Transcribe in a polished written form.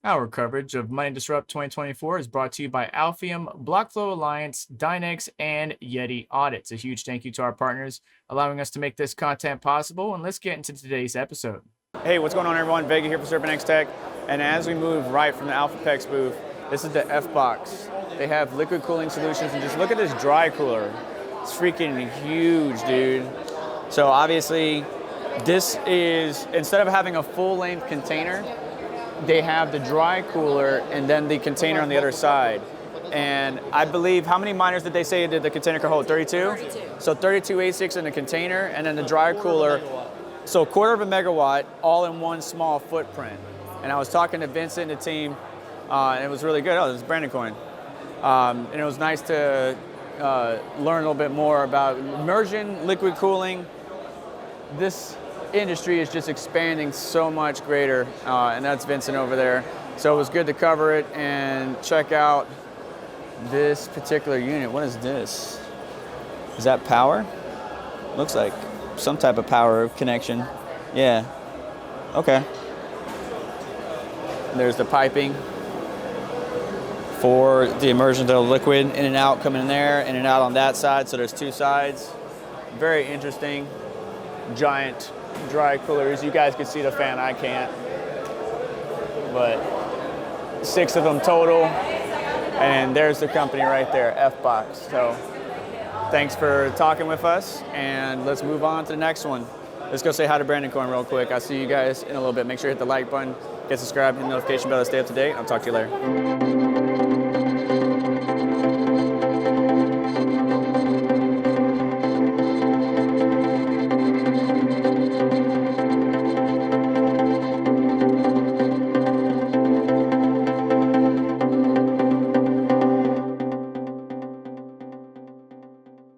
Our coverage of Money Disrupt 2024 is brought to you by Alphium, Blockflow Alliance, Dynex, and Yeti Audits. A huge thank you to our partners allowing us to make this content possible. And let's get into today's episode. Hey, what's going on, everyone? Vega here for SerpentX Tech. And as we move right from the AlphaPex booth, this is the FBox. They have liquid cooling solutions, and just look at this Drycooler. It's freaking huge, dude. So obviously, this is, instead of having a full-length container, they have the Drycooler and then the container on the other side. And I believe, how many miners did they say that the container could hold? 32? 32. So 32 ASICs in the container, and then the Drycooler. So 1/4 megawatt, all in one small footprint. And I was talking to Vincent and the team, and it was really good. Oh, this is Brandon Coin. And it was nice to learn a little bit more about immersion, liquid cooling. This industry is just expanding so much greater, and that's Vincent over there. So it was good to cover it and check out this particular unit. What is this? Is that power? Looks like some type of power connection. Yeah. Okay. There's the piping for the immersion of the liquid, in and out, coming in there, in and out on that side. So there's two sides. Very interesting. Giant Drycoolers. You guys can see the fan, I can't. But 6 of them total. And there's the company right there, FBox. So thanks for talking with us, and let's move on to the next one. Let's go say hi to Brandon Coin real quick. I'll see you guys in a little bit. Make sure you hit the like button, get subscribed, hit the notification bell to stay up to date. I'll talk to you later.